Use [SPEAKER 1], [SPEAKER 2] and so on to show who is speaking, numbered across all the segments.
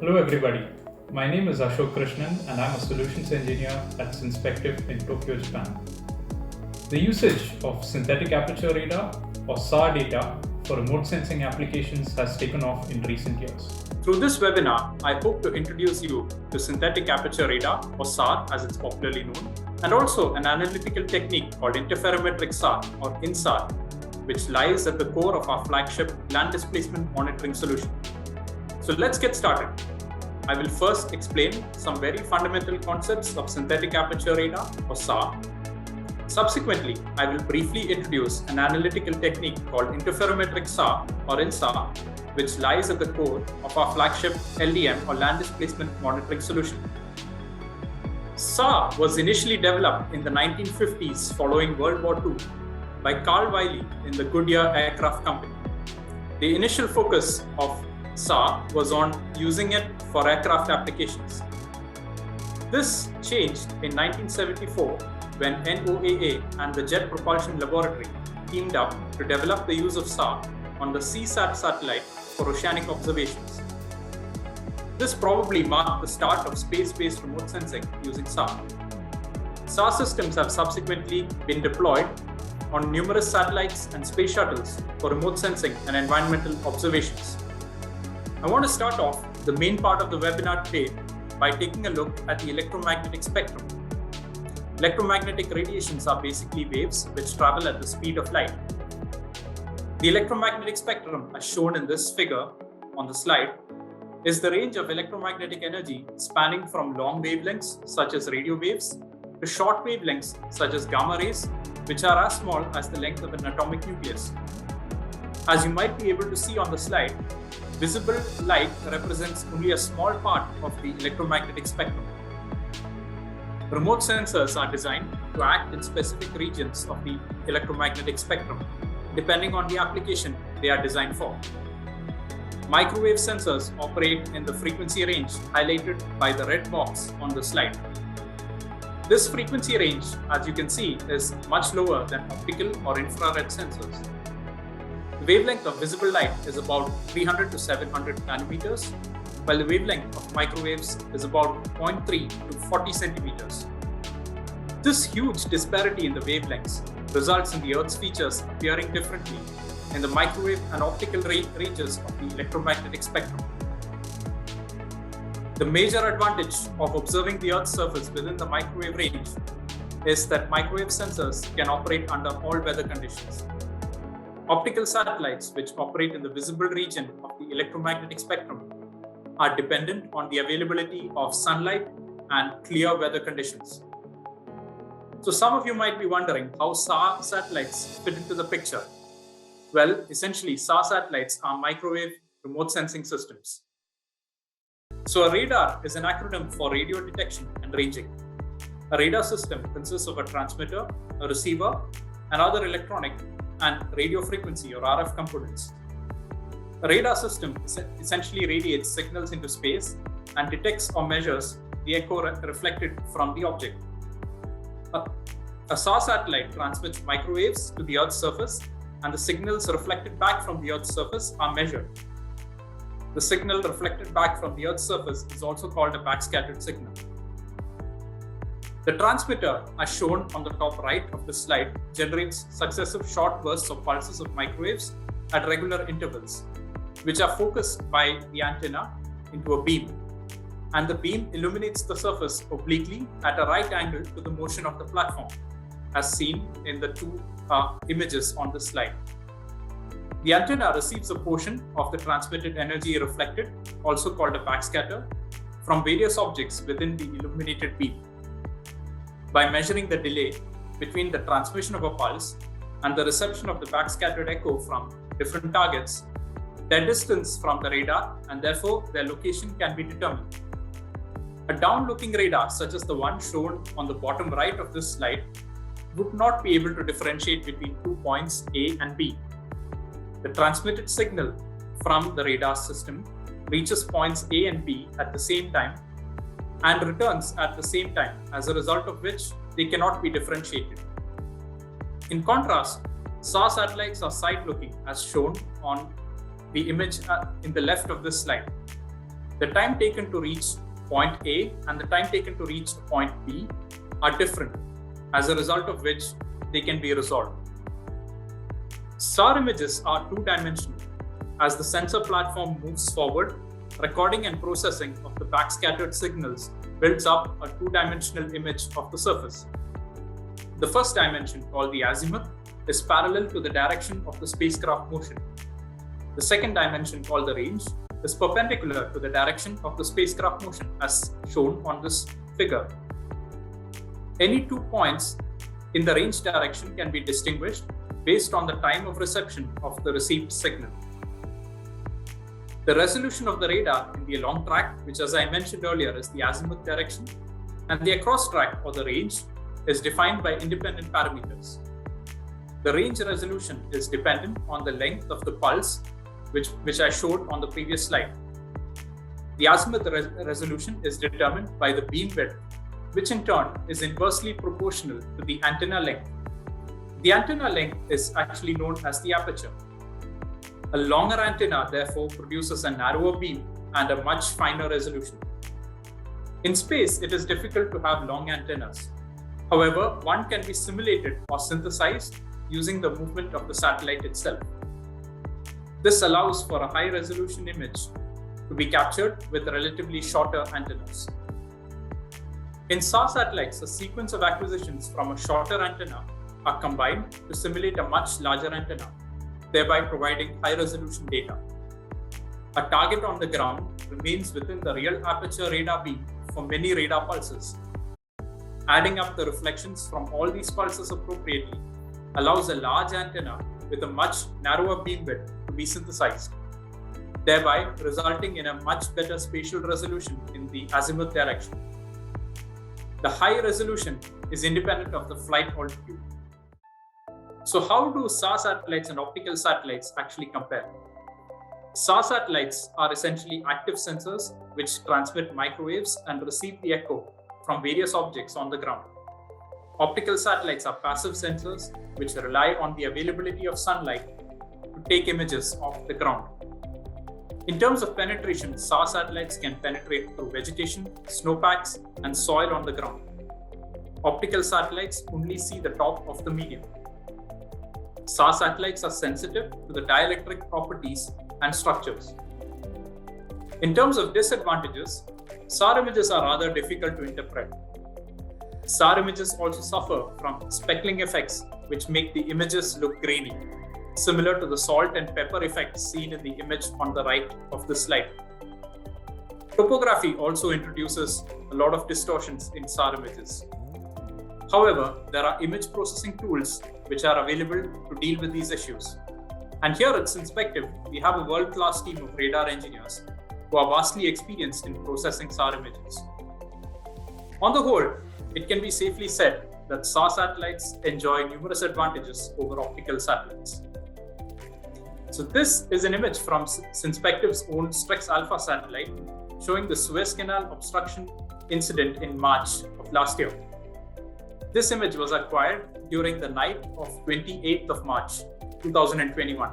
[SPEAKER 1] Hello everybody, my name is Ashok Krishnan and I'm a solutions engineer at Synspective in Tokyo, Japan. The usage of synthetic aperture radar or SAR data for remote sensing applications has taken off in recent years. Through this webinar, I hope to introduce you to synthetic aperture radar or SAR as it's popularly known, and also an analytical technique called interferometric SAR or INSAR, which lies at the core of our flagship land displacement monitoring solution. So let's get started. I will first explain some very fundamental concepts of synthetic aperture radar or SAR. Subsequently, I will briefly introduce an analytical technique called interferometric SAR or INSAR, which lies at the core of our flagship LDM or land displacement monitoring solution. SAR was initially developed in the 1950s following World War II by Carl Wiley in the Goodyear Aircraft Company. The initial focus of SAR was on using it for aircraft applications. This changed in 1974 when NOAA and the Jet Propulsion Laboratory teamed up to develop the use of SAR on the CSAT satellite for oceanic observations. This probably marked the start of space-based remote sensing using SAR. SAR systems have subsequently been deployed on numerous satellites and space shuttles for remote sensing and environmental observations. I want to start off the main part of the webinar today by taking a look at the electromagnetic spectrum. Electromagnetic radiations are basically waves which travel at the speed of light. The electromagnetic spectrum, as shown in this figure on the slide, is the range of electromagnetic energy spanning from long wavelengths such as radio waves to short wavelengths such as gamma rays, which are as small as the length of an atomic nucleus. As you might be able to see on the slide, visible light represents only a small part of the electromagnetic spectrum. Remote sensors are designed to act in specific regions of the electromagnetic spectrum, depending on the application they are designed for. Microwave sensors operate in the frequency range highlighted by the red box on the slide. This frequency range, as you can see, is much lower than optical or infrared sensors. The wavelength of visible light is about 300 to 700 nanometers, while the wavelength of microwaves is about 0.3 to 40 centimeters. This huge disparity in the wavelengths results in the Earth's features appearing differently in the microwave and optical ranges of the electromagnetic spectrum. The major advantage of observing the Earth's surface within the microwave range is that microwave sensors can operate under all weather conditions. Optical satellites, which operate in the visible region of the electromagnetic spectrum, are dependent on the availability of sunlight and clear weather conditions. So some of you might be wondering how SAR satellites fit into the picture. Well, essentially, SAR satellites are microwave remote sensing systems. So a radar is an acronym for radio detection and ranging. A radar system consists of a transmitter, a receiver, and other electronic and radio frequency or RF components. A radar system essentially radiates signals into space and detects or measures the echo reflected from the object. A SAR satellite transmits microwaves to the Earth's surface, and the signals reflected back from the Earth's surface are measured. The signal reflected back from the Earth's surface is also called a backscattered signal. The transmitter, as shown on the top right of the slide, generates successive short bursts of pulses of microwaves at regular intervals, which are focused by the antenna into a beam, and the beam illuminates the surface obliquely at a right angle to the motion of the platform, as seen in the two images on the slide. The antenna receives a portion of the transmitted energy reflected, also called a backscatter, from various objects within the illuminated beam. By measuring the delay between the transmission of a pulse and the reception of the backscattered echo from different targets, their distance from the radar and therefore their location can be determined. A down-looking radar, such as the one shown on the bottom right of this slide, would not be able to differentiate between 2 points A and B. The transmitted signal from the radar system reaches points A and B at the same time and returns at the same time, as a result of which they cannot be differentiated. In contrast, SAR satellites are side-looking, as shown on the image in the left of this slide. The time taken to reach point A and the time taken to reach point B are different, as a result of which they can be resolved. SAR images are two-dimensional. As the sensor platform moves forward, recording and processing of the backscattered signals builds up a two-dimensional image of the surface. The first dimension, called the azimuth, is parallel to the direction of the spacecraft motion. The second dimension, called the range, is perpendicular to the direction of the spacecraft motion, as shown on this figure. Any 2 points in the range direction can be distinguished based on the time of reception of the received signal. The resolution of the radar in the along track, which as I mentioned earlier is the azimuth direction, and the across track or the range is defined by independent parameters. The range resolution is dependent on the length of the pulse, which I showed on the previous slide. The azimuth resolution is determined by the beam width, which in turn is inversely proportional to the antenna length. The antenna length is actually known as the aperture. A longer antenna therefore produces a narrower beam and a much finer resolution. In space, it is difficult to have long antennas. However, one can be simulated or synthesized using the movement of the satellite itself. This allows for a high-resolution image to be captured with relatively shorter antennas. In SAR satellites, a sequence of acquisitions from a shorter antenna are combined to simulate a much larger antenna, thereby providing high-resolution data. A target on the ground remains within the real aperture radar beam for many radar pulses. Adding up the reflections from all these pulses appropriately allows a large antenna with a much narrower beam width to be synthesized, thereby resulting in a much better spatial resolution in the azimuth direction. The high resolution is independent of the flight altitude. So how do SAR satellites and optical satellites actually compare? SAR satellites are essentially active sensors which transmit microwaves and receive the echo from various objects on the ground. Optical satellites are passive sensors which rely on the availability of sunlight to take images of the ground. In terms of penetration, SAR satellites can penetrate through vegetation, snowpacks, and soil on the ground. Optical satellites only see the top of the medium. SAR satellites are sensitive to the dielectric properties and structures. In terms of disadvantages, SAR images are rather difficult to interpret. SAR images also suffer from speckling effects which make the images look grainy, similar to the salt and pepper effect seen in the image on the right of the slide. Topography also introduces a lot of distortions in SAR images. However, there are image processing tools which are available to deal with these issues. And here at Synspective, we have a world-class team of radar engineers who are vastly experienced in processing SAR images. On the whole, it can be safely said that SAR satellites enjoy numerous advantages over optical satellites. So this is an image from Synspective's own Strex Alpha satellite showing the Suez Canal obstruction incident in March of last year. This image was acquired during the night of 28th of March, 2021.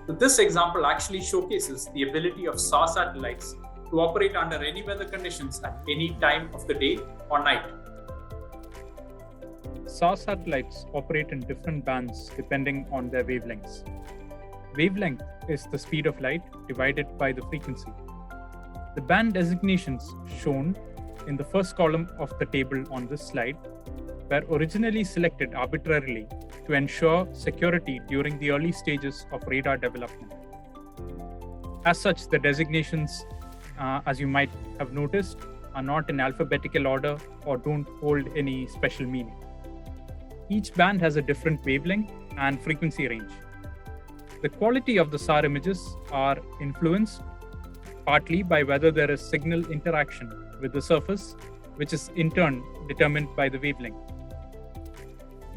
[SPEAKER 1] So this example actually showcases the ability of SAR satellites to operate under any weather conditions at any time of the day or night.
[SPEAKER 2] SAR satellites operate in different bands depending on their wavelengths. Wavelength is the speed of light divided by the frequency. The band designations shown in the first column of the table on this slide were originally selected arbitrarily to ensure security during the early stages of radar development. As such, the designations, as you might have noticed, are not in alphabetical order or don't hold any special meaning. Each band has a different wavelength and frequency range. The quality of the SAR images are influenced partly by whether there is signal interaction with the surface, which is in turn determined by the wavelength.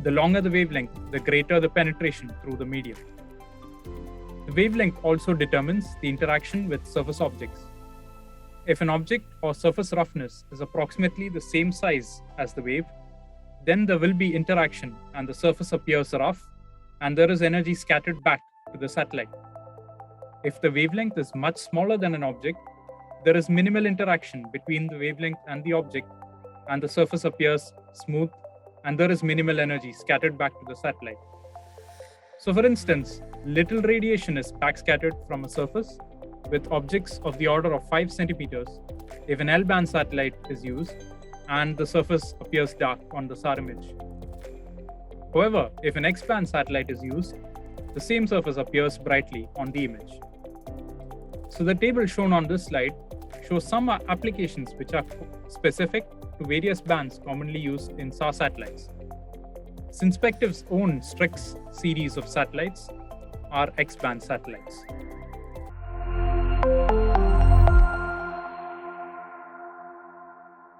[SPEAKER 2] The longer the wavelength, the greater the penetration through the medium. The wavelength also determines the interaction with surface objects. If an object or surface roughness is approximately the same size as the wave, then there will be interaction and the surface appears rough and there is energy scattered back to the satellite. If the wavelength is much smaller than an object, there is minimal interaction between the wavelength and the object, and the surface appears smooth, and there is minimal energy scattered back to the satellite. So for instance, little radiation is backscattered from a surface with objects of the order of 5 centimeters if an L-band satellite is used and the surface appears dark on the SAR image. However, if an X-band satellite is used, the same surface appears brightly on the image. So the table shown on this slide shows some applications which are specific to various bands commonly used in SAR satellites. Synspective's own Strix series of satellites are X-band satellites.